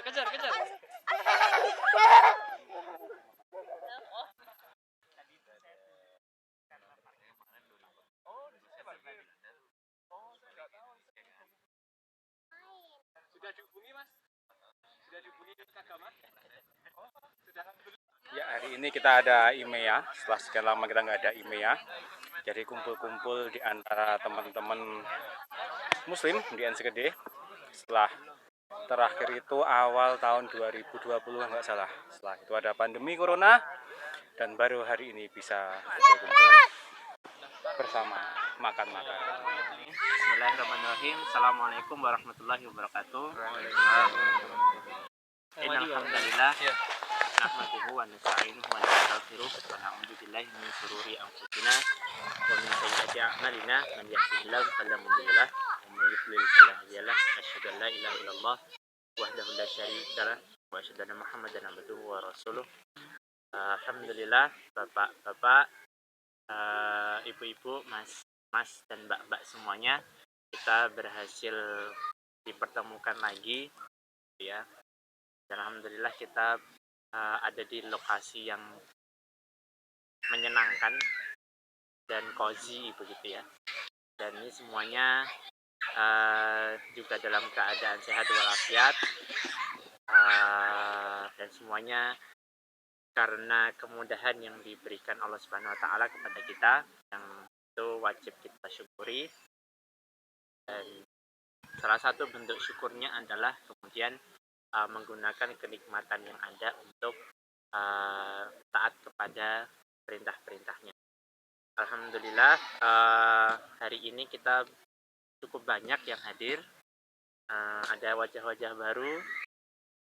kejar. Sudah dihubungi Mas? Sudah dihubungi kakak Mas? Ya, hari ini kita ada IMEA. Setelah sekian lama kita nggak ada IMEA. Jadi kumpul-kumpul di antara teman-teman Muslim di NCGD. Setelah terakhir itu awal tahun 2020 nggak salah. Setelah itu ada pandemi corona dan baru hari ini bisa kumpul bersama makan-makan. Bismillahirrahmanirrahim. Assalamualaikum warahmatullahi wabarakatuh. Innalhamdulillah nahmaduhu wa nasta'inuhu wa nastaghfiruh wa na'udzu billahi min shururi anfusina wa min sayyiati a'malina man yahdihillahu fala mudilla lahu wa man yudlil fala hadiya lahu. Asyhadu an la ilaha illallah wahdahu la syarika lahu wa asyhadu anna Muhammadan abduhu wa rasuluh. Alhamdulillah, bapak-bapak, ibu-ibu, mas dan mbak-mbak semuanya, kita berhasil dipertemukan lagi ya. Dan alhamdulillah kita ada di lokasi yang menyenangkan dan cozy begitu ya. Dan ini semuanya juga dalam keadaan sehat walafiat, dan semuanya karena kemudahan yang diberikan Allah Subhanahu wa taala kepada kita, yang itu wajib kita syukuri. Dan salah satu bentuk syukurnya adalah kemudian menggunakan kenikmatan yang ada untuk taat kepada perintah-perintahnya. Alhamdulillah, hari ini kita cukup banyak yang hadir. Ada wajah-wajah baru,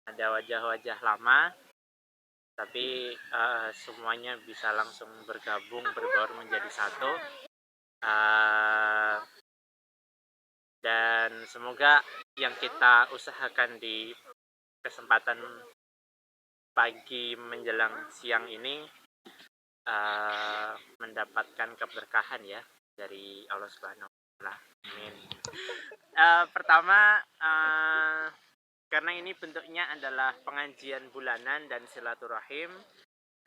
ada wajah-wajah lama, tapi semuanya bisa langsung bergabung, berbaur menjadi satu. Dan semoga yang kita usahakan di kesempatan pagi menjelang siang ini mendapatkan keberkahan ya dari Allah Subhanahu wa taala. Amin. Pertama, karena ini bentuknya adalah pengajian bulanan dan silaturahim.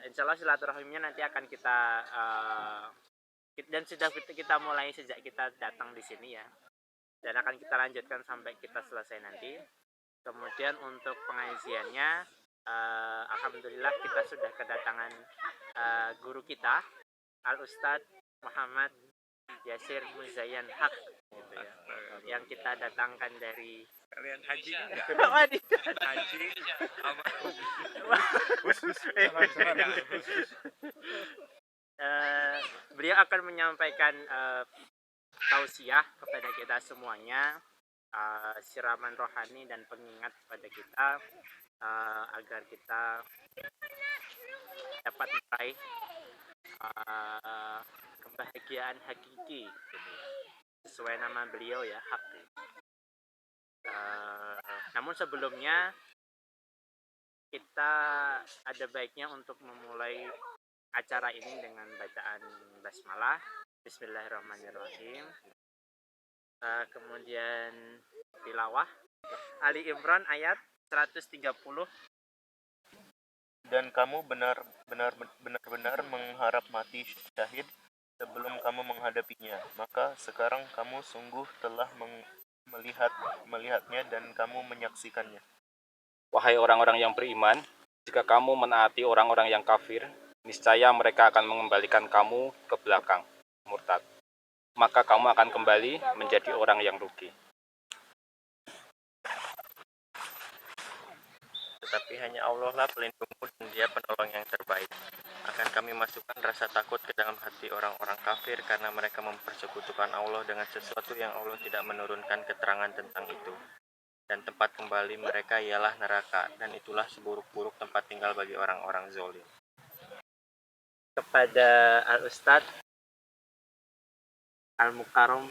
Insya Allah silaturahimnya nanti akan kita dan sudah kita mulai sejak kita datang di sini ya, dan akan kita lanjutkan sampai kita selesai nanti. Kemudian untuk pengajiannya, alhamdulillah kita sudah kedatangan guru kita, Al-Ustadz Muhammad Yasir Muzayyan Haq gitu ya, yang kita datangkan dari kalian haji enggak? Haji beliau akan menyampaikan tausiah kepada kita semuanya, siraman rohani dan pengingat kepada kita, agar kita dapat meraih kebahagiaan hakiki gitu ya. Sesuai nama beliau ya, hak. Namun sebelumnya kita ada baiknya untuk memulai acara ini dengan bacaan basmalah, Bismillahirrahmanirrahim. Kemudian tilawah Ali Imran ayat 130. Dan kamu benar-benar mengharap mati syahid sebelum kamu menghadapinya, maka sekarang kamu sungguh telah melihatnya dan kamu menyaksikannya. Wahai orang-orang yang beriman, jika kamu menaati orang-orang yang kafir, niscaya mereka akan mengembalikan kamu ke belakang, murtad. Maka kamu akan kembali menjadi orang yang rugi. Tetapi hanya Allah lah pelindungmu dan Dia penolong yang terbaik. Akan kami masukkan rasa takut ke dalam hati orang-orang kafir karena mereka mempersekutukan Allah dengan sesuatu yang Allah tidak menurunkan keterangan tentang itu. Dan tempat kembali mereka ialah neraka, dan itulah seburuk-buruk tempat tinggal bagi orang-orang zalim. Kepada Al-Ustadz Al-Mukarram,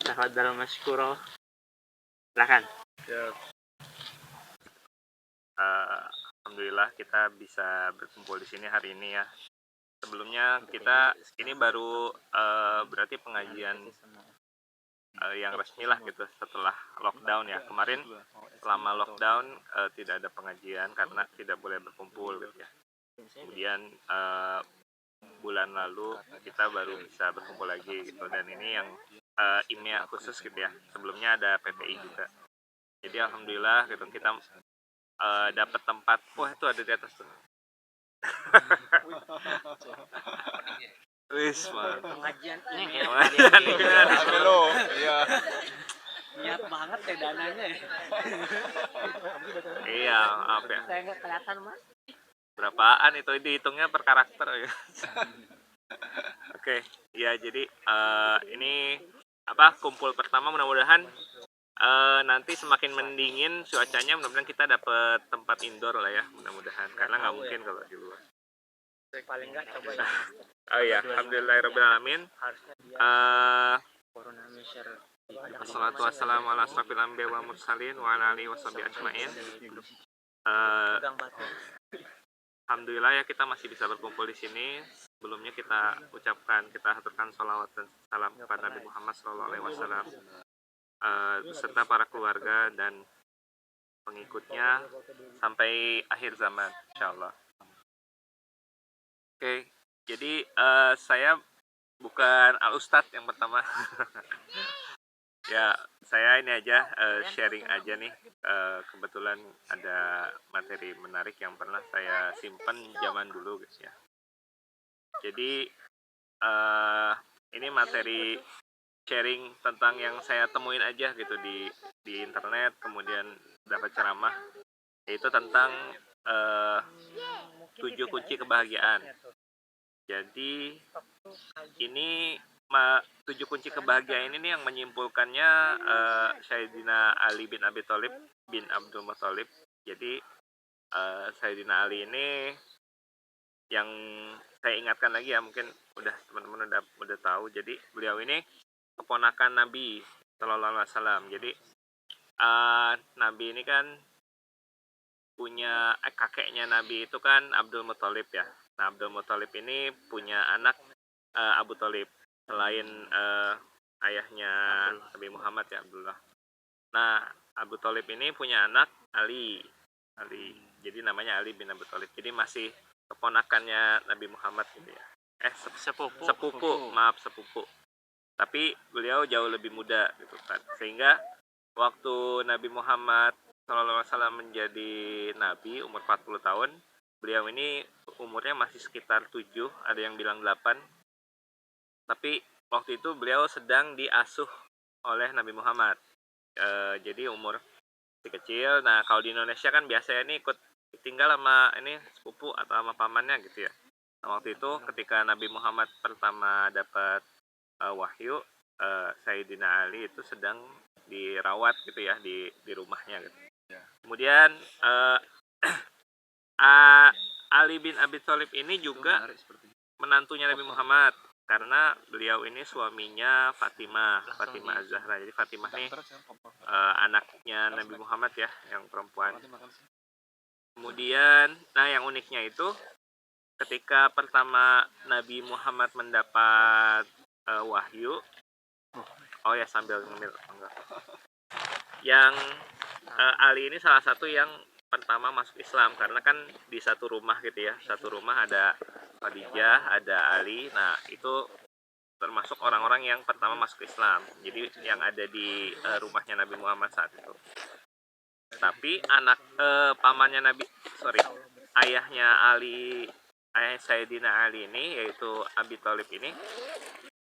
tafadhal masykuro. Silakan. Alhamdulillah kita bisa berkumpul di sini hari ini ya. Sebelumnya kita ini baru berarti pengajian yang resmi lah gitu setelah lockdown ya. Kemarin selama lockdown tidak ada pengajian karena tidak boleh berkumpul gitu ya. Kemudian bulan lalu kita baru bisa berkumpul lagi gitu, dan ini yang IMEA khusus gitu ya. Sebelumnya ada PPI juga. Jadi alhamdulillah gitu kita dapat tempat. Wah, itu ada di atas tuh. Wis, man. Pengajian ini Pengajian gimana? Iya. niat banget ya dananya ya. Iya, maaf ya. Saya nggak kelihatan mas. Berapaan itu dihitungnya per karakter ya. Oke, ya jadi ini apa kumpul pertama, mudah-mudahan nanti semakin mendingin cuacanya, mudah-mudahan kita dapat tempat indoor lah ya, mudah-mudahan, karena nggak mungkin kalau di luar. Paling nggak coba ya. Oh ya, alhamdulillahirobbilalamin. Harusnya dia corona measure. Wassalatu wassalamu ala asrofil anbiya wal mursalin wa ala alihi washabihi ajmain. Pegang batu. Alhamdulillah ya kita masih bisa berkumpul di sini. Sebelumnya kita haturkan sholawat dan salam kepada Nabi Muhammad SAW beserta para keluarga dan pengikutnya sampai akhir zaman, insyaallah. Oke, jadi saya bukan Al Ustadz yang pertama. Ya, saya ini aja sharing aja nih. Kebetulan ada materi menarik yang pernah saya simpan zaman dulu guys ya. Jadi ini materi sharing tentang yang saya temuin aja gitu di internet, kemudian dapat ceramah, yaitu tentang 7 kunci kebahagiaan. Jadi ini 7 kunci kebahagiaan ini yang menyimpulkannya Sayyidina Ali bin Abi Thalib bin Abdul Muthalib. Jadi Sayyidina Ali ini yang saya ingatkan lagi ya, mungkin udah teman-teman udah tahu. Jadi beliau ini keponakan Nabi Sallallahu Alaihi Wasallam. Jadi Nabi ini kan punya kakeknya Nabi itu kan Abdul Muthalib ya. Nah, Abdul Muthalib ini punya anak Abu Thalib selain ayahnya Nabi Muhammad ya, Abdullah. Nah, Abu Thalib ini punya anak Ali. Jadi namanya Ali bin Abi Thalib. Jadi masih keponakannya Nabi Muhammad gitu ya. Sepupu. Tapi beliau jauh lebih muda gitu kan. Sehingga waktu Nabi Muhammad SAW menjadi nabi umur 40 tahun, beliau ini umurnya masih sekitar 7, ada yang bilang 8. Tapi waktu itu beliau sedang diasuh oleh Nabi Muhammad. Jadi umur masih kecil. Nah, kalau di Indonesia kan biasanya ini ikut tinggal sama ini sepupu atau sama pamannya gitu ya. Nah, waktu itu ketika Nabi Muhammad pertama dapat wahyu, Sayyidina Ali itu sedang dirawat gitu ya di rumahnya gitu. Kemudian Ali bin Abi Thalib ini juga menantunya Nabi Muhammad, karena beliau ini suaminya Fatimah Az-Zahra. Jadi Fatimah nih anaknya Nabi Muhammad ya, yang perempuan. Kemudian, nah yang uniknya itu ketika pertama Nabi Muhammad mendapat wahyu, oh ya sambil ngemil enggak. Yang Ali ini salah satu yang pertama masuk Islam, karena kan di satu rumah gitu ya, satu rumah ada Khadijah, ada Ali. Nah, itu termasuk orang-orang yang pertama masuk Islam. Jadi yang ada di rumahnya Nabi Muhammad saat itu. Tapi ayahnya Ali, ayah Sayyidina Ali ini, yaitu Abi Thalib ini,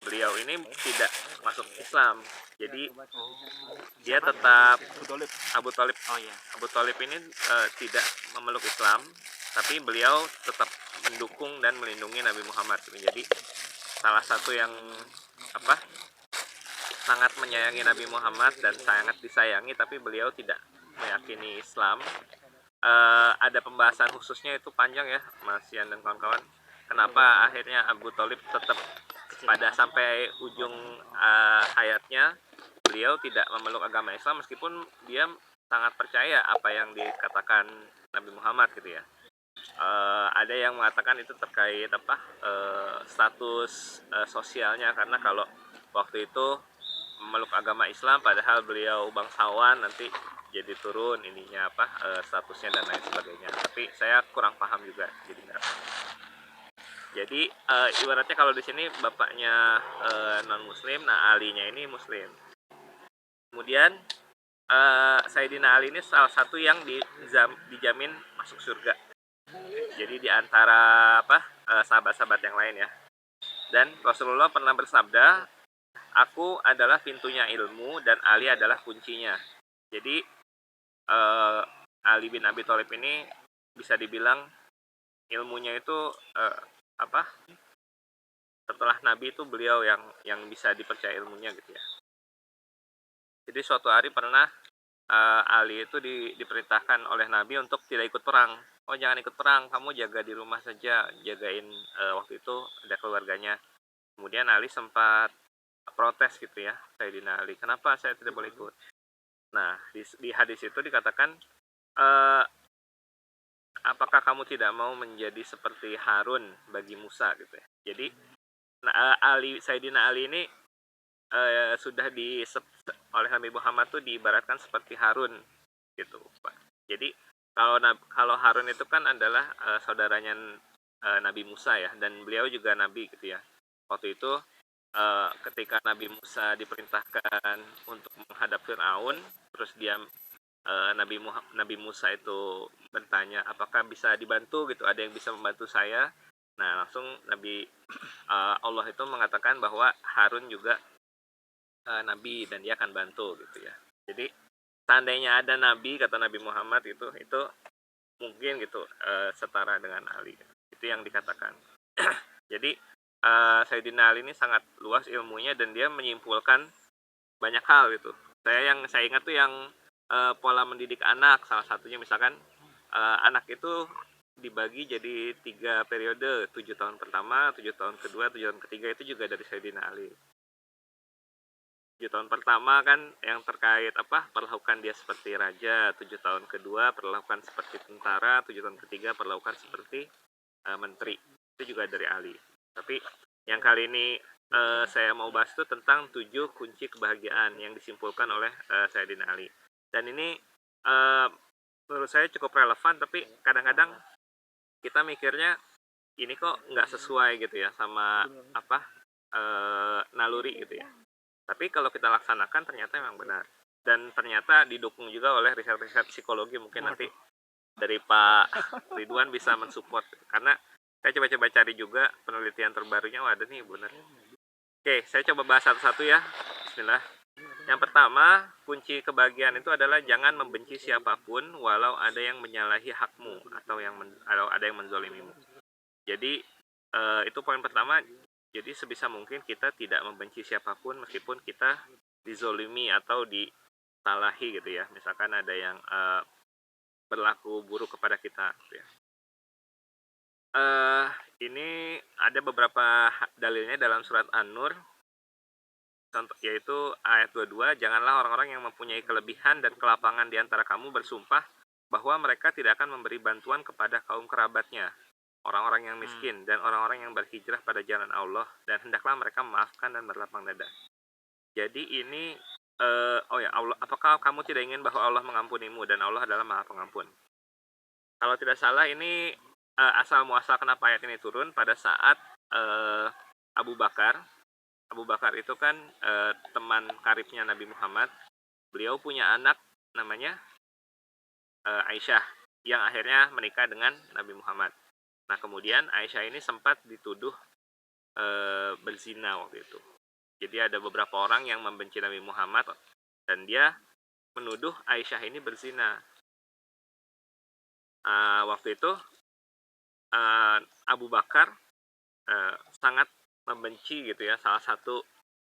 beliau ini tidak masuk Islam. Jadi dia tetap Abu Thalib. Abu Thalib ini tidak memeluk Islam, tapi beliau tetap mendukung dan melindungi Nabi Muhammad. Jadi salah satu yang sangat menyayangi Nabi Muhammad dan sangat disayangi, tapi beliau tidak meyakini Islam. Ada pembahasan khususnya, itu panjang ya Mas Ian dan kawan-kawan. Kenapa akhirnya Abu Thalib tetap pada sampai ujung hayatnya beliau tidak memeluk agama Islam, meskipun dia sangat percaya apa yang dikatakan Nabi Muhammad gitu ya. Ada yang mengatakan itu terkait status sosialnya, karena kalau waktu itu memeluk agama Islam padahal beliau bangsawan, nanti jadi turun ininya apa statusnya dan lain sebagainya. Tapi saya kurang paham juga, jadi nggak. Jadi ibaratnya kalau di sini bapaknya non Muslim, nah alinya ini Muslim. Kemudian Sayyidina Ali ini salah satu yang dijamin masuk surga. Jadi di antara sahabat-sahabat yang lain ya. Dan Rasulullah pernah bersabda, aku adalah pintunya ilmu dan Ali adalah kuncinya. Jadi Ali bin Abi Thalib ini bisa dibilang ilmunya itu setelah Nabi itu beliau yang bisa dipercaya ilmunya gitu ya. Jadi suatu hari pernah Ali itu diperintahkan oleh Nabi untuk tidak ikut perang. Oh jangan ikut perang, kamu jaga di rumah saja, jagain waktu itu ada keluarganya. Kemudian Ali sempat protes gitu ya, Sayyidina Ali, kenapa saya tidak boleh ikut? Nah di hadis itu dikatakan, apakah kamu tidak mau menjadi seperti Harun bagi Musa gitu ya. Jadi Sayyidina Ali ini sudah oleh Nabi Muhammad tuh diibaratkan seperti Harun gitu Pak. Jadi kalau Harun itu kan adalah saudaranya Nabi Musa ya, dan beliau juga nabi gitu ya. Waktu itu ketika Nabi Musa diperintahkan untuk menghadap Firaun, terus Nabi Musa itu bertanya apakah bisa dibantu gitu, ada yang bisa membantu saya. Nah langsung Allah itu mengatakan bahwa Harun juga nabi dan dia akan bantu gitu ya. Jadi seandainya ada nabi, kata Nabi Muhammad itu mungkin gitu setara dengan Ali. Itu yang dikatakan. Jadi Sayyidina Ali ini sangat luas ilmunya dan dia menyimpulkan banyak hal gitu. Saya ingat tuh yang pola mendidik anak, salah satunya misalkan anak itu dibagi jadi 3 periode, 7 tahun pertama, 7 tahun kedua, 7 tahun ketiga, itu juga dari Sayyidina Ali. 7 tahun pertama kan yang terkait perlakukan dia seperti raja, 7 tahun kedua perlakukan seperti tentara, 7 tahun ketiga perlakukan seperti menteri. Itu juga dari Ali. Tapi yang kali ini saya mau bahas itu tentang 7 kunci kebahagiaan yang disimpulkan oleh Sayyidina Ali. Dan ini menurut saya cukup relevan, tapi kadang-kadang kita mikirnya ini kok nggak sesuai gitu ya sama naluri gitu ya. Tapi kalau kita laksanakan ternyata memang benar. Dan ternyata didukung juga oleh riset-riset psikologi, mungkin nanti dari Pak Ridwan bisa mensupport. Karena saya coba-coba cari juga penelitian terbarunya, ada nih benar. Oke, saya coba bahas satu-satu ya. Bismillah. Yang pertama, kunci kebahagiaan itu adalah jangan membenci siapapun walau ada yang menyalahi hakmu atau ada yang menzolimimu. Jadi itu poin pertama. Jadi sebisa mungkin kita tidak membenci siapapun meskipun kita dizolimi atau disalahi gitu ya. Misalkan ada yang berlaku buruk kepada kita gitu ya. Ini ada beberapa dalilnya dalam surat An-Nur, yaitu ayat 22, janganlah orang-orang yang mempunyai kelebihan dan kelapangan di antara kamu bersumpah bahwa mereka tidak akan memberi bantuan kepada kaum kerabatnya, orang-orang yang miskin dan orang-orang yang berhijrah pada jalan Allah, dan hendaklah mereka memaafkan dan berlapang dada. Jadi ini Allah, apakah kamu tidak ingin bahwa Allah mengampunimu dan Allah adalah Maha Pengampun? Kalau tidak salah ini asal muasal kenapa ayat ini turun pada saat Abu Bakar itu kan teman karibnya Nabi Muhammad. Beliau punya anak namanya Aisyah yang akhirnya menikah dengan Nabi Muhammad. Nah kemudian Aisyah ini sempat dituduh berzina waktu itu. Jadi ada beberapa orang yang membenci Nabi Muhammad dan dia menuduh Aisyah ini berzina. Waktu itu Abu Bakar sangat membenci gitu ya salah satu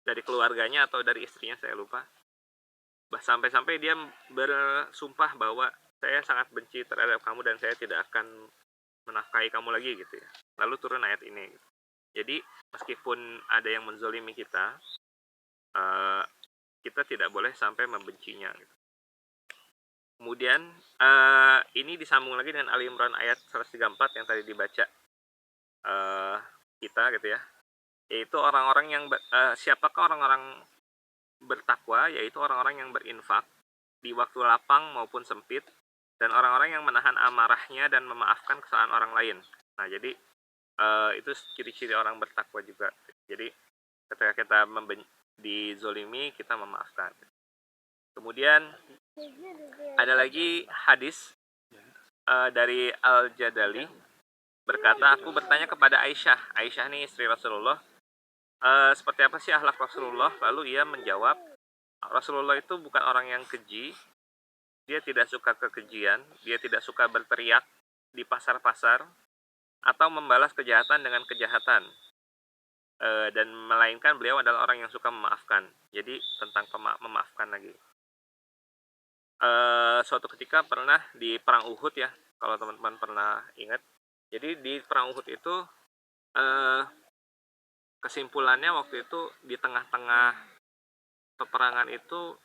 dari keluarganya atau dari istrinya, saya lupa. Sampai-sampai dia bersumpah bahwa saya sangat benci terhadap kamu dan saya tidak akan menafkahi kamu lagi gitu ya. Lalu turun ayat ini. Jadi meskipun ada yang menzolimi kita, kita tidak boleh sampai membencinya gitu. Kemudian ini disambung lagi dengan Ali Imran ayat 134 yang tadi dibaca kita gitu ya, yaitu orang-orang yang siapakah orang-orang bertakwa, yaitu orang-orang yang berinfak di waktu lapang maupun sempit, dan orang-orang yang menahan amarahnya dan memaafkan kesalahan orang lain. Nah, jadi itu ciri-ciri orang bertakwa juga. Jadi ketika kita dizolimi, kita memaafkan. Kemudian ada lagi hadis dari Al-Jadali berkata, aku bertanya kepada Aisyah. Aisyah ini istri Rasulullah. Seperti apa sih akhlak Rasulullah? Lalu ia menjawab, Rasulullah itu bukan orang yang keji. Dia tidak suka kekejian. Dia tidak suka berteriak di pasar-pasar atau membalas kejahatan dengan kejahatan. Dan melainkan beliau adalah orang yang suka memaafkan. Jadi tentang memaafkan lagi. Suatu ketika pernah di perang Uhud ya, kalau teman-teman pernah ingat. Jadi di perang Uhud itu kesimpulannya waktu itu di tengah-tengah peperangan itu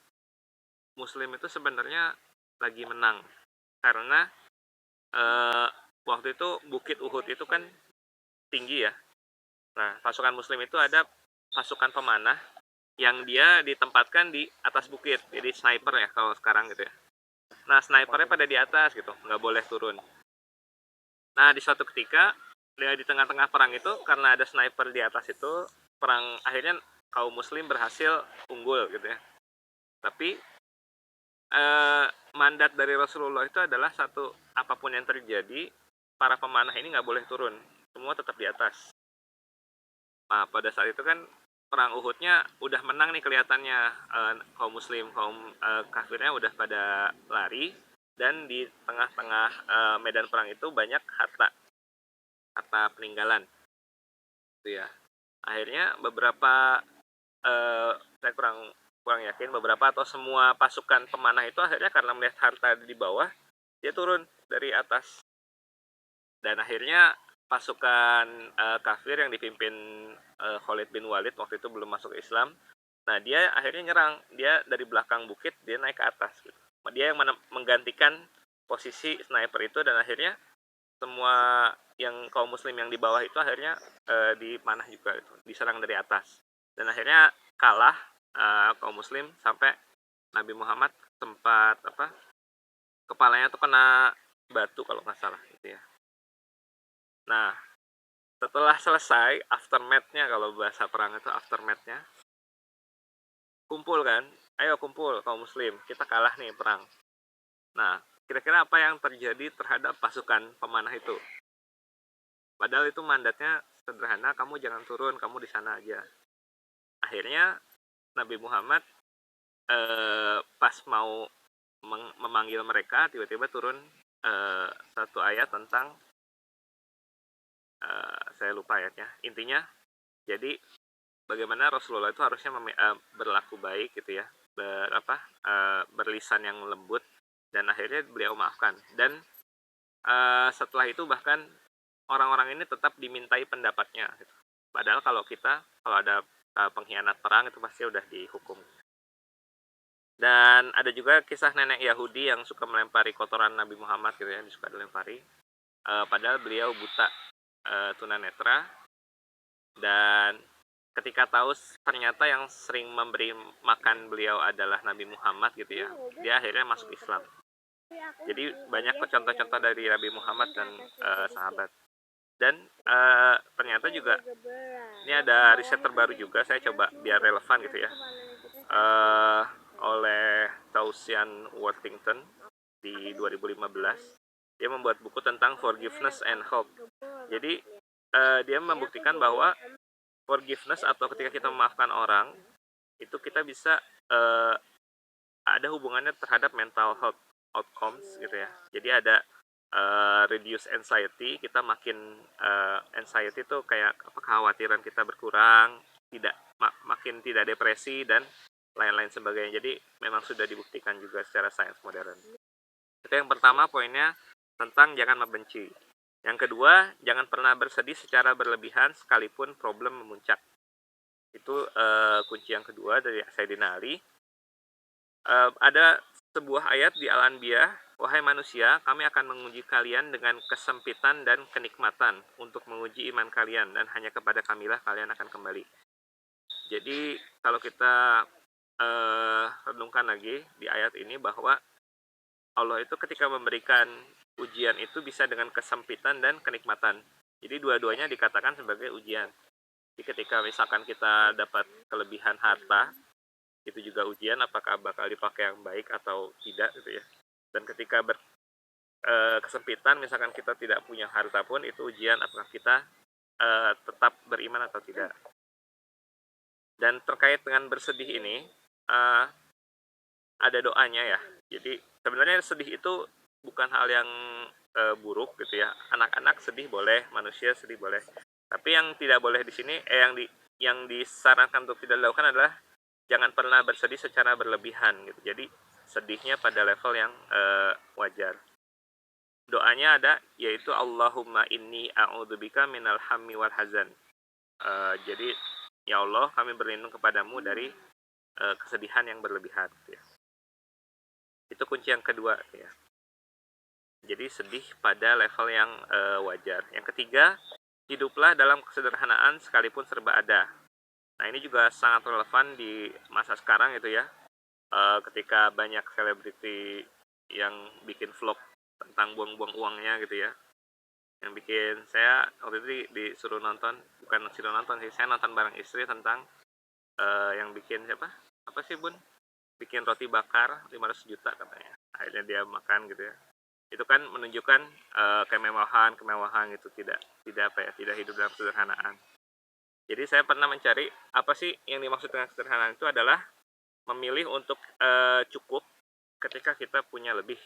Muslim itu sebenarnya lagi menang karena waktu itu Bukit Uhud itu kan tinggi ya. Nah, pasukan Muslim itu ada pasukan pemanah yang dia ditempatkan di atas bukit, jadi sniper ya kalau sekarang gitu ya. Nah, snipernya pada di atas gitu, nggak boleh turun. Nah, di suatu ketika dia di tengah-tengah perang itu, karena ada sniper di atas itu, perang akhirnya kaum Muslim berhasil unggul gitu ya. Tapi mandat dari Rasulullah itu adalah satu, apapun yang terjadi, para pemanah ini nggak boleh turun, semua tetap di atas. Nah, pada saat itu kan perang Uhudnya udah menang nih kelihatannya, kaum Muslim, kaum kafirnya udah pada lari, dan di tengah-tengah medan perang itu banyak harta peninggalan, gitu ya. Akhirnya beberapa saya kurang yakin beberapa atau semua pasukan pemanah itu akhirnya karena melihat harta di bawah, dia turun dari atas, dan akhirnya pasukan kafir yang dipimpin Khalid bin Walid waktu itu belum masuk Islam. Nah, dia akhirnya nyerang, dia dari belakang bukit dia naik ke atas gitu. Dia yang menggantikan posisi sniper itu, dan akhirnya semua yang kaum muslim yang di bawah itu akhirnya dipanah juga itu, diserang dari atas. Dan akhirnya kalah kaum muslim sampai Nabi Muhammad sempat kepalanya tuh kena batu kalau nggak salah gitu ya. Nah, setelah selesai aftermath-nya, kalau bahasa perang itu aftermath-nya, kumpul kan, ayo kumpul kaum muslim, kita kalah nih perang. Nah, kira-kira apa yang terjadi terhadap pasukan pemanah itu? Padahal itu mandatnya sederhana, kamu jangan turun, kamu di sana aja. Akhirnya Nabi Muhammad pas mau memanggil mereka, tiba-tiba turun satu ayat tentang saya lupa ayatnya. Intinya, jadi bagaimana Rasulullah itu harusnya berlaku baik gitu ya, berlisan yang lembut, dan akhirnya beliau maafkan. Dan setelah itu bahkan orang-orang ini tetap dimintai pendapatnya gitu. Padahal kalau ada pengkhianat perang itu pasti udah dihukum. Dan ada juga kisah nenek Yahudi yang suka melempari kotoran Nabi Muhammad gitu ya, suka dilempari. Padahal beliau buta, tunanetra, dan ketika tahu ternyata yang sering memberi makan beliau adalah Nabi Muhammad gitu ya, dia akhirnya masuk Islam. Jadi banyak contoh-contoh dari Nabi Muhammad dan sahabat. Dan ternyata juga ini ada riset terbaru juga, saya coba biar relevan gitu ya, oleh Tausian Worthington di 2015. Dia membuat buku tentang forgiveness and hope. Jadi dia membuktikan bahwa forgiveness atau ketika kita memaafkan orang itu kita bisa ada hubungannya terhadap mental health outcomes gitu ya. Jadi ada reduce anxiety, kita makin anxiety itu kayak kekhawatiran kita berkurang, makin tidak depresi dan lain-lain sebagainya. Jadi memang sudah dibuktikan juga secara sains modern. Itu yang pertama, poinnya tentang jangan membenci. Yang kedua, jangan pernah bersedih secara berlebihan sekalipun problem memuncak. Itu kunci yang kedua dari Sayyidina Ali. Ada sebuah ayat di Al-Anbiya, wahai manusia, kami akan menguji kalian dengan kesempitan dan kenikmatan untuk menguji iman kalian, dan hanya kepada kamilah kalian akan kembali. Jadi kalau kita renungkan lagi di ayat ini bahwa Allah itu ketika memberikan ujian itu bisa dengan kesempitan dan kenikmatan. Jadi dua-duanya dikatakan sebagai ujian. Jadi ketika misalkan kita dapat kelebihan harta, itu juga ujian apakah bakal dipakai yang baik atau tidak gitu ya. Dan ketika kesempitan, misalkan kita tidak punya harta pun, itu ujian apakah kita tetap beriman atau tidak. Dan terkait dengan bersedih ini, eh, ada doanya ya. Jadi sebenarnya sedih itu bukan hal yang buruk gitu ya. Anak-anak sedih boleh, manusia sedih boleh. Tapi yang tidak boleh di sini, yang disarankan untuk tidak dilakukan adalah jangan pernah bersedih secara berlebihan gitu. Jadi sedihnya pada level yang wajar. Doanya ada, yaitu Allahumma inni a'udzubika minal hammi wal hazan. Jadi ya Allah, kami berlindung kepadamu dari kesedihan yang berlebihan gitu ya. Itu kunci yang kedua ya. Jadi sedih pada level yang wajar. Yang ketiga, hiduplah dalam kesederhanaan sekalipun serba ada. Nah, ini juga sangat relevan di masa sekarang gitu ya. Ketika banyak selebriti yang bikin vlog tentang buang-buang uangnya gitu ya. Yang bikin saya waktu itu disuruh nonton, bukan disuruh nonton sih, saya nonton bareng istri tentang yang bikin siapa? Apa sih, Bun? Bikin roti bakar 500 juta katanya. Akhirnya dia makan gitu ya. Itu kan menunjukkan kemewahan gitu, tidak apa ya, tidak hidup dalam kesederhanaan. Jadi saya pernah mencari apa sih yang dimaksud dengan kesederhanaan, itu adalah memilih untuk cukup ketika kita punya lebih.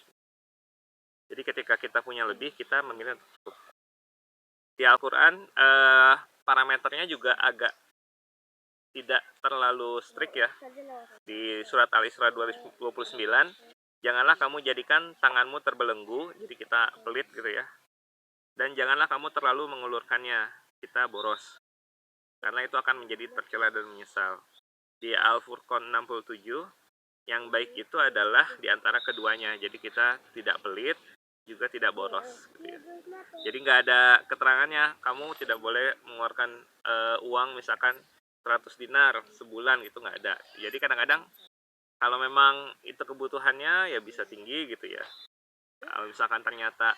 Jadi ketika kita punya lebih, kita memilih untuk cukup. Di Al-Quran parameternya juga agak tidak terlalu strict ya. Di surat Al-Isra 29, janganlah kamu jadikan tanganmu terbelenggu, jadi kita pelit gitu ya. Dan janganlah kamu terlalu mengulurkannya, kita boros. Karena itu akan menjadi tercela dan menyesal. Di Al-Furqan 67, yang baik itu adalah di antara keduanya. Jadi kita tidak pelit, juga tidak boros. Gitu ya. Jadi nggak ada keterangannya, kamu tidak boleh mengeluarkan uang misalkan 100 dinar sebulan gitu, nggak ada. Jadi kadang-kadang kalau memang itu kebutuhannya ya bisa tinggi gitu ya. Kalau misalkan ternyata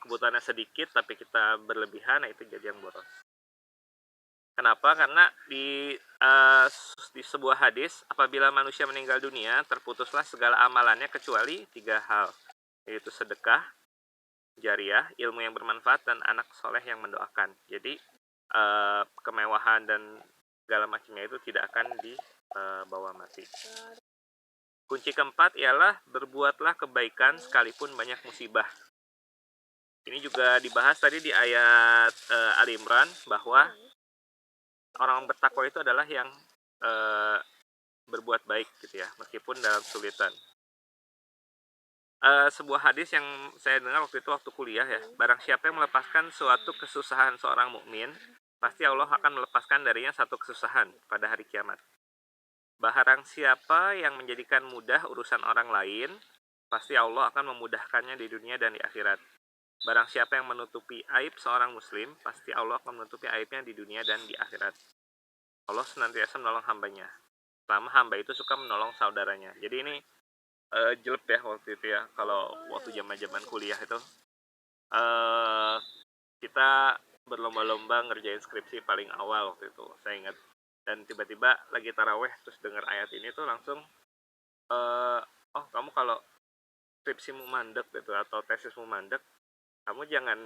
kebutuhannya sedikit tapi kita berlebihan, nah itu jadi yang boros. Kenapa? Karena di sebuah hadis, apabila manusia meninggal dunia, terputuslah segala amalannya kecuali 3 hal, yaitu sedekah, jariah, ilmu yang bermanfaat, dan anak soleh yang mendoakan. Jadi kemewahan dan segala macamnya itu tidak akan dibawa mati. Kunci keempat ialah berbuatlah kebaikan sekalipun banyak musibah. Ini juga dibahas tadi di ayat Ali Imran, bahwa orang bertakwa itu adalah yang berbuat baik gitu ya, meskipun dalam kesulitan. Sebuah hadis yang saya dengar waktu itu waktu kuliah ya, barang siapa yang melepaskan suatu kesusahan seorang mukmin, pasti Allah akan melepaskan darinya satu kesusahan pada hari kiamat. Barang siapa yang menjadikan mudah urusan orang lain, pasti Allah akan memudahkannya di dunia dan di akhirat. Barang siapa yang menutupi aib seorang muslim, pasti Allah akan menutupi aibnya di dunia dan di akhirat. Allah senantiasa menolong hambanya, selama hamba itu suka menolong saudaranya. Jadi ini jelek ya waktu itu ya, kalau waktu zaman kuliah itu kita berlomba-lomba ngerjain skripsi paling awal waktu itu, saya ingat. Dan tiba-tiba lagi taraweh terus dengar ayat ini tuh langsung oh kamu kalau skripsimu mandek gitu atau tesismu mandek, kamu jangan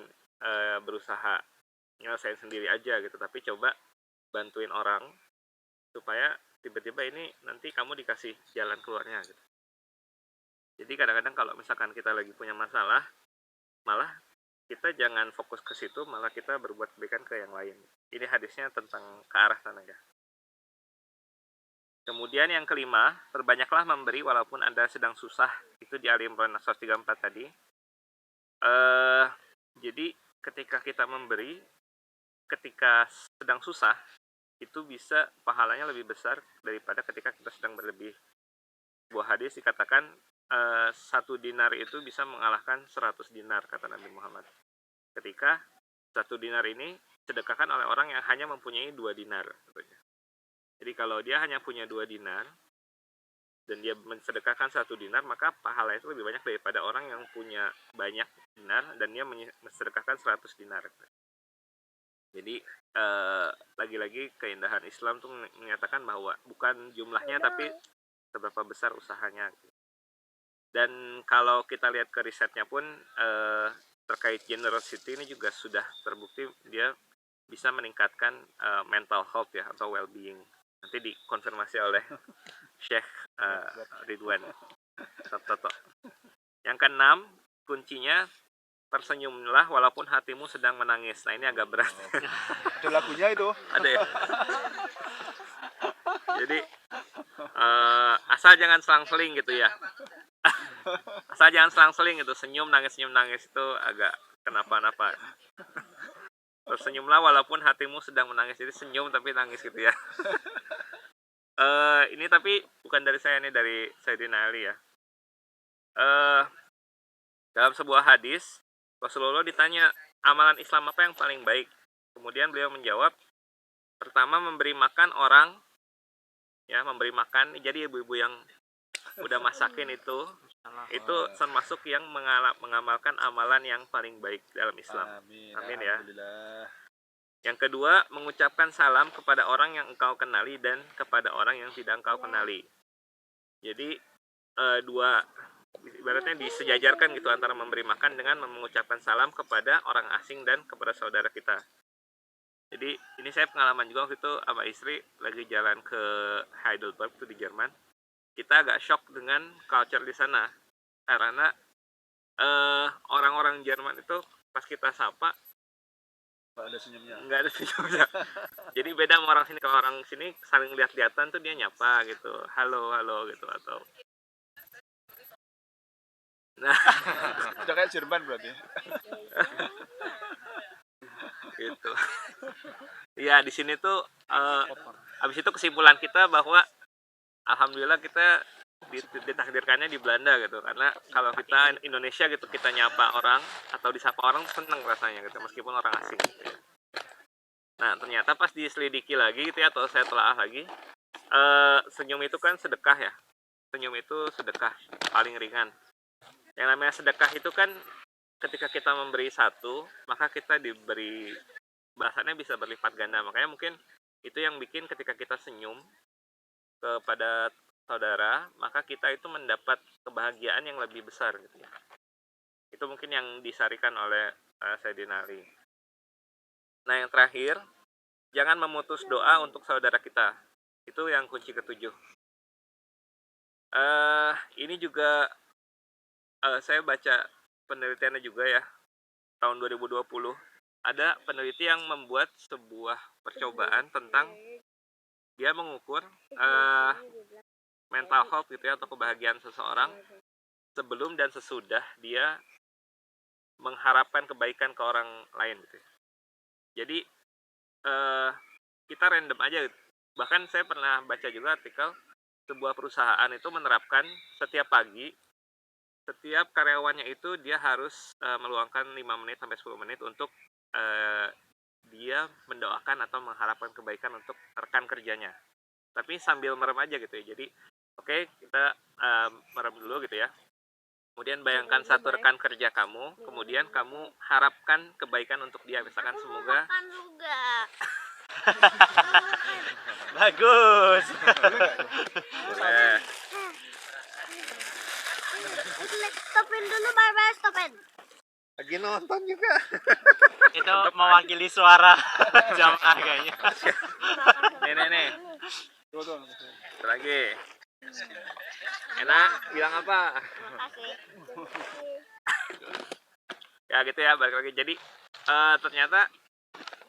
berusaha nyelesain sendiri aja gitu, tapi coba bantuin orang supaya tiba-tiba ini nanti kamu dikasih jalan keluarnya gitu. Jadi kadang-kadang kalau misalkan kita lagi punya masalah, malah kita jangan fokus ke situ, malah kita berbuat kebaikan ke yang lain. Ini hadisnya tentang ke arah sana ya. Kemudian yang kelima, perbanyaklah memberi walaupun Anda sedang susah. Itu di Ali Imran 134 tadi. Jadi ketika kita memberi, ketika sedang susah, itu bisa pahalanya lebih besar daripada ketika kita sedang berlebih. Sebuah hadis dikatakan 1 dinar itu bisa mengalahkan 100 dinar, kata Nabi Muhammad. Ketika 1 dinar ini sedekahkan oleh orang yang hanya mempunyai 2 dinar. Jadi kalau dia hanya punya 2 dinar dan dia mensedekahkan 1 dinar, maka pahala itu lebih banyak daripada orang yang punya banyak dinar dan dia mensedekahkan 100 dinar. Jadi lagi-lagi keindahan Islam tuh menyatakan bahwa bukan jumlahnya tapi seberapa besar usahanya. Dan kalau kita lihat ke risetnya pun terkait generosity ini juga sudah terbukti dia bisa meningkatkan mental health ya atau well-being. Nanti dikonfirmasi oleh Syekh Ridwan Toto. Yang keenam, kuncinya tersenyumlah walaupun hatimu sedang menangis. Nah ini agak berat. Ada lagunya itu. Ada ya. Jadi asal jangan selang-seling gitu ya. Asal jangan selang-seling gitu, senyum nangis itu agak kenapa-napa. Tersenyumlah walaupun hatimu sedang menangis. Jadi senyum tapi nangis gitu ya. Ini tapi bukan dari saya, ini dari Sayyidina Ali ya. Dalam sebuah hadis Rasulullah ditanya amalan Islam apa yang paling baik. Kemudian beliau menjawab, pertama memberi makan orang, ya memberi makan. Jadi ibu-ibu yang udah masakin itu termasuk yang mengamalkan amalan yang paling baik dalam Islam. Amin ya. Yang kedua, mengucapkan salam kepada orang yang engkau kenali dan kepada orang yang tidak engkau kenali. Jadi dua, ibaratnya disejajarkan gitu antara memberi makan dengan mengucapkan salam kepada orang asing dan kepada saudara kita. Jadi ini saya pengalaman juga waktu itu sama istri lagi jalan ke Heidelberg itu di Jerman. Kita agak shock dengan culture di sana karena orang-orang Jerman itu pas kita sapa Nggak ada senyumnya. nggak ada senyumnya. Jadi beda sama orang sini. Kalau orang sini saling lihat-lihatan tuh dia nyapa gitu, halo gitu atau. Nah, Udah kayak Jerman berarti. gitu. Iya di sini tuh habis itu kesimpulan kita bahwa alhamdulillah kita ditakdirkannya di Belanda gitu, karena kalau kita Indonesia gitu kita nyapa orang atau disapa orang seneng rasanya gitu meskipun orang asing gitu ya. Nah ternyata pas diselidiki lagi gitu ya, atau saya telaah lagi, senyum itu kan sedekah ya, senyum itu sedekah paling ringan. Yang namanya sedekah itu kan ketika kita memberi satu maka kita diberi balasannya bisa berlipat ganda. Makanya mungkin itu yang bikin ketika kita senyum kepada saudara, maka kita itu mendapat kebahagiaan yang lebih besar gitu ya. Itu mungkin yang disarikan oleh Sayyidina Ali. Nah yang terakhir, jangan memutus doa untuk saudara kita. Itu yang kunci ketujuh. Ini juga saya baca penelitiannya juga ya, tahun 2020 ada peneliti yang membuat sebuah percobaan tentang dia mengukur mental health gitu ya, atau kebahagiaan seseorang sebelum dan sesudah dia mengharapkan kebaikan ke orang lain gitu. Jadi kita random aja gitu. Bahkan saya pernah baca juga artikel sebuah perusahaan itu menerapkan setiap pagi setiap karyawannya itu dia harus meluangkan 5 menit sampai 10 menit untuk dia mendoakan atau mengharapkan kebaikan untuk rekan kerjanya. Tapi sambil merem aja gitu ya. Jadi oke, kita merem dulu gitu ya. Kemudian bayangkan satu rekan kerja kamu, kemudian kamu harapkan kebaikan untuk dia. Misalkan semoga makan juga. Bagus. boleh. Stopin dulu, bye-bye, stopin. Lagi nonton juga. Itu mewakili suara jamaah kayaknya. Nih. Tuh. Satu lagi. Enak, bilang apa? Makasih. Ya gitu ya, balik lagi. Jadi ternyata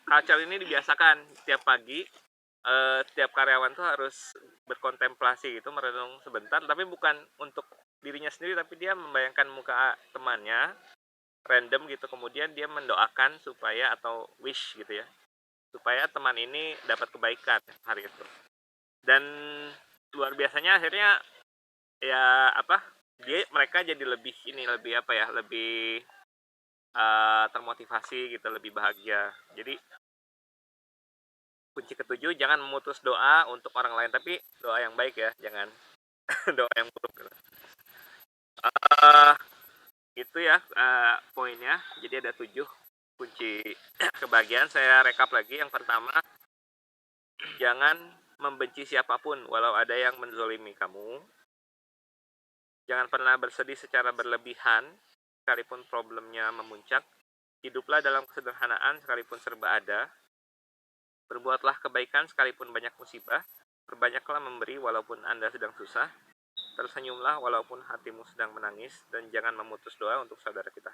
culture ini dibiasakan tiap pagi. Tiap karyawan tuh harus berkontemplasi gitu, merenung sebentar, tapi bukan untuk dirinya sendiri, tapi dia membayangkan muka temannya random gitu, kemudian dia mendoakan supaya, atau wish gitu ya, supaya teman ini dapat kebaikan hari itu. Dan luar biasanya akhirnya ya mereka jadi lebih termotivasi gitu, lebih bahagia. Jadi kunci ketujuh, jangan memutus doa untuk orang lain, tapi doa yang baik ya, jangan doa yang buruk gitu. Eh, itu ya poinnya. Jadi ada 7 kunci kebahagiaan. Saya rekap lagi. Yang pertama, jangan membenci siapapun walau ada yang menzolimi kamu. Jangan pernah bersedih secara berlebihan sekalipun problemnya memuncak. Hiduplah dalam kesederhanaan sekalipun serba ada. Berbuatlah kebaikan sekalipun banyak musibah. Perbanyaklah memberi walaupun Anda sedang susah. Tersenyumlah walaupun hatimu sedang menangis. Dan jangan memutus doa untuk saudara kita.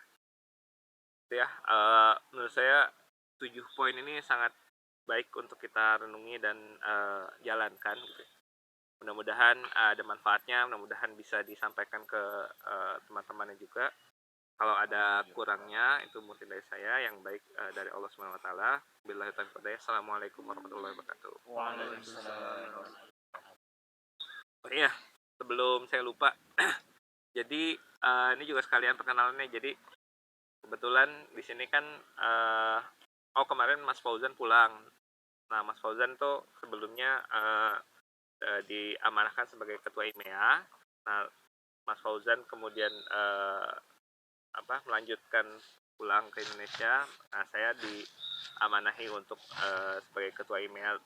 Itu ya, menurut saya 7 poin ini sangat baik untuk kita renungi dan jalankan gitu. Mudah-mudahan ada manfaatnya, mudah-mudahan bisa disampaikan ke teman-temannya juga. Kalau ada kurangnya itu murni dari saya, yang baik dari Allah Subhanahu wa taala. Billahi taufiq wal hidayah. Assalamualaikum warahmatullahi wabarakatuh. Oh iya, sebelum saya lupa. Jadi ini juga sekalian perkenalannya. Jadi kebetulan di sini kan kemarin Mas Fauzan pulang. Nah, Mas Fauzan tuh sebelumnya diamanahkan sebagai ketua IMEA. Nah, Mas Fauzan kemudian melanjutkan pulang ke Indonesia. Nah, saya diamanahi untuk sebagai ketua IMEA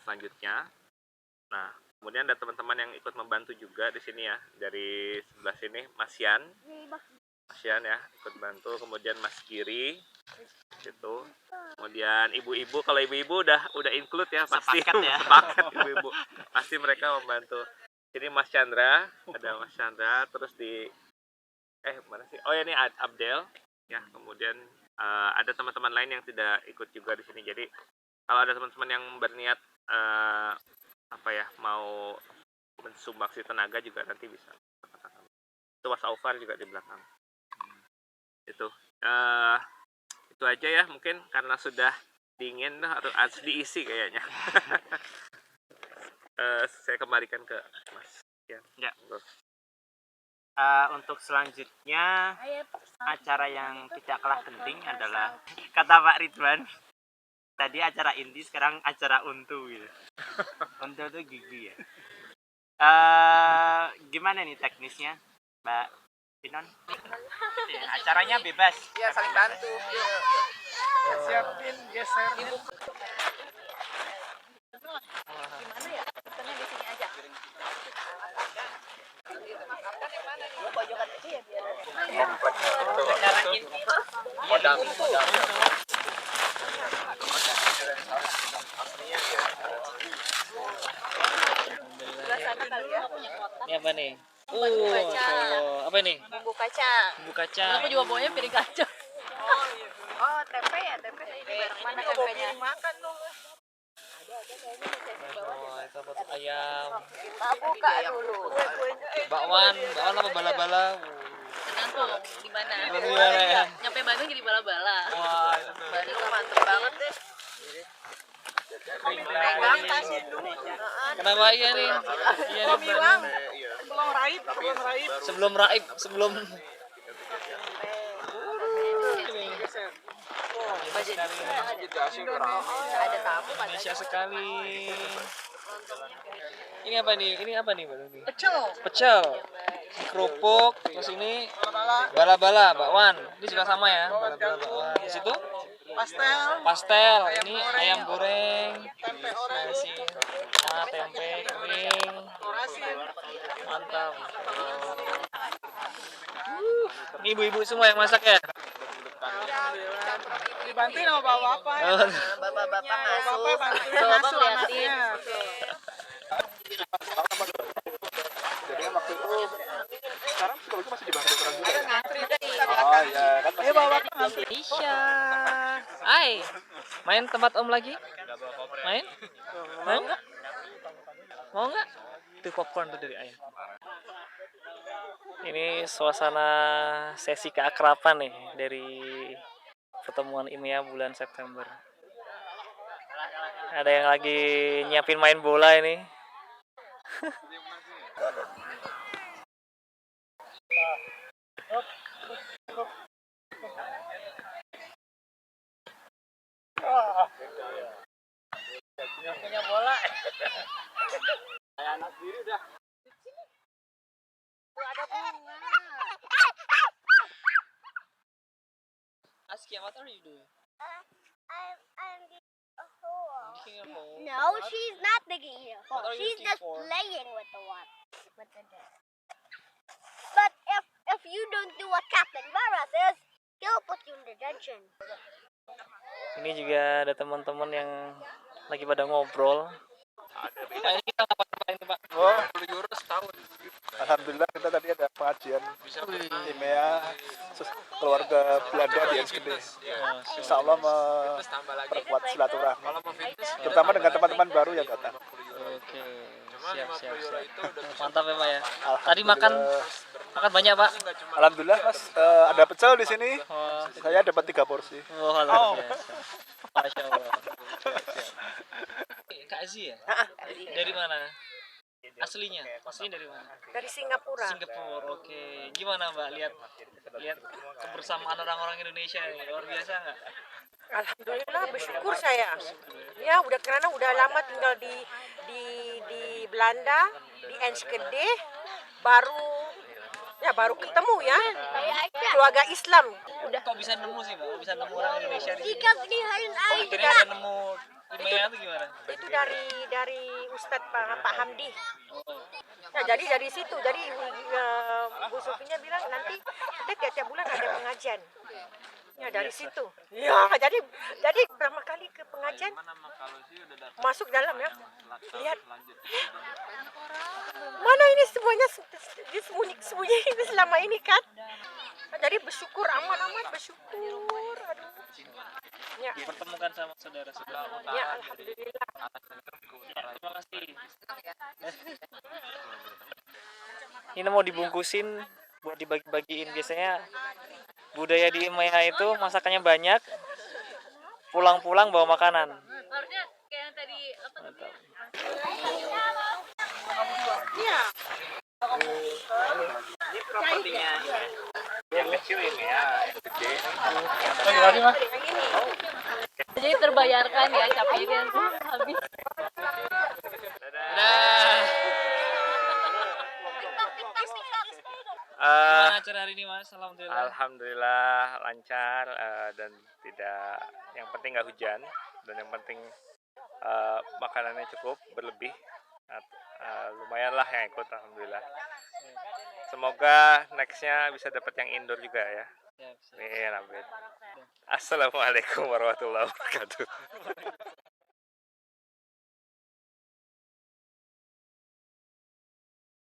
selanjutnya. Nah, kemudian ada teman-teman yang ikut membantu juga di sini ya. Dari sebelah sini Mas Yan ya ikut bantu, kemudian Mas Giri gitu. Kemudian ibu-ibu, kalau ibu-ibu udah include ya pasti. Sepakat ya. Sepakat ibu-ibu. Pasti mereka membantu. Ini Mas Chandra, ada Mas Chandra, terus di mana sih? Oh ya, ini Abdel ya. Kemudian ada teman-teman lain yang tidak ikut juga di sini. Jadi kalau ada teman-teman yang berniat mau mensumbangsi tenaga juga nanti bisa. Itu Mas Aufar juga di belakang. Itu aja ya, mungkin karena sudah dingin harus diisi kayaknya. Saya kembalikan ke Mas Yan. Ya. Untuk selanjutnya, acara yang tidak kalah penting adalah kata Pak Ridwan. Tadi acara inti, sekarang acara untu gitu. Untu itu gigi ya. Gimana nih teknisnya, Mbak Pinon? Acaranya bebas. Ya, saling bantu. Siapin geser. Gimana ya? Pesannya di sini aja. Pojokan aja ya biar. Acara inti. Ini apa nih? Bumbu kacang. Apa ini? Bumbu kacang. Bumbu kacang. Aku juga bawanya piring kacang. Oh, tempe ya, tempe. Mana tempenya? Makan dong. Oh, itu apa tuh? Ayam. Buka dulu. Bakwan apa bala-bala? Tergantung di mana. Di mana ya? Nyampe Bandung jadi bala-bala. Wah, itu tuh. Bandung mantep banget deh. Pegang tasin dulu. Kenapa iya nih? Iya nih. Bilang Sebelum raib, sebelum ada tamu kan. Indonesia sekali. Ini apa nih? Ini apa nih, Mbak Luni? Pecel. Kerupuk, terus ini bala-bala, bakwan. Ini juga sama ya, bala-bala, bakwan. Di situ pastel. Ini ayam goreng. Nasi. Tempe kering. Mantap. Ini ibu-ibu semua yang masak ya? Dibantuin sama bapak-bapak. Bapak-bapak ngasuh. Bapak ngeliatin. Jadi kan waktu itu sekarang psikologi masih dibantu orang juga. Ngantri deh. Oh iya, kan masih Indonesia. Hai. Main tempat Om lagi? Main? Mau nggak? Mau nggak? Itu popcorn tuh dari ayah. Ini suasana sesi keakraban nih dari pertemuan IMEA bulan September. Ada yang lagi nyiapin main bola ini. Gak punya bola. Kayak anak diri dah. Askia, what are you doing? I'm digging a hole. Digging a hole. No, she's not digging a hole. What are you She's looking just for? playing with the water, with the dirt. But if you don't do what Captain Barra says, he'll put you in detention. Ini juga ada teman-teman yang lagi pada ngobrol. Pak, ini kita ngapain ini, Pak? Oh, alhamdulillah kita tadi ada pengajian IMEA keluarga Belanda di Enschede. Insya Allah memperkuat silaturahmi, terutama dengan teman-teman baru yang datang. Oke, siap. Mantap ya, Pak ya. Tadi makan banyak, Pak. Alhamdulillah Mas, ada pecel di sini. Oh, Saya dapat 3 porsi. luar biasa. Masya Allah. Kak Azi ya? Dari mana? Aslinya dari mana? Dari Singapura. Singapura. Oke. Gimana Mbak lihat kebersamaan orang-orang Indonesia ini? Luar biasa nggak? Alhamdulillah bersyukur saya. Ya karena udah lama tinggal di Belanda, di Enschede, baru ketemu ya keluarga Islam. Kok bisa nemu sih Mbak? Kok bisa nemu orang Indonesia di sini? Jika pilihan Akhirnya ada nemu IMEA itu gimana? Itu dari Ustadz Pak Hamdi. Oh, Nah, jadi dari situ, jadi Bu Sofinya bilang nanti kita tiap bulan ada pengajian. Ya dari situ. Ya jadi pertama kali ke pengajian masuk dalam ya. Lihat. Mana ini semuanya disembunyi selama ini kan? Nah, jadi bersyukur aman bersyukur. Aduh. Ya, dipertemukan sama saudara-saudara. ya alhamdulillah. Terima kasih. Ini mau dibungkusin buat dibagi-bagiin. Biasanya budaya di IMEA itu masakannya banyak. Pulang-pulang bawa makanan. Harusnya kayak yang tadi apa? Mantap. Iya. Ini propertinya yang kecil ini ya, yang gede. Jadi terbayarkan ya capeknya habis. Nah, gimana acara hari ini Mas? Alhamdulillah. Alhamdulillah lancar dan tidak, yang penting nggak hujan, dan yang penting makanannya cukup berlebih. Lumayan lah yang ikut, alhamdulillah. Semoga nextnya bisa dapat yang indoor juga ya. Siap. Amin, amin. Assalamualaikum warahmatullahi wabarakatuh.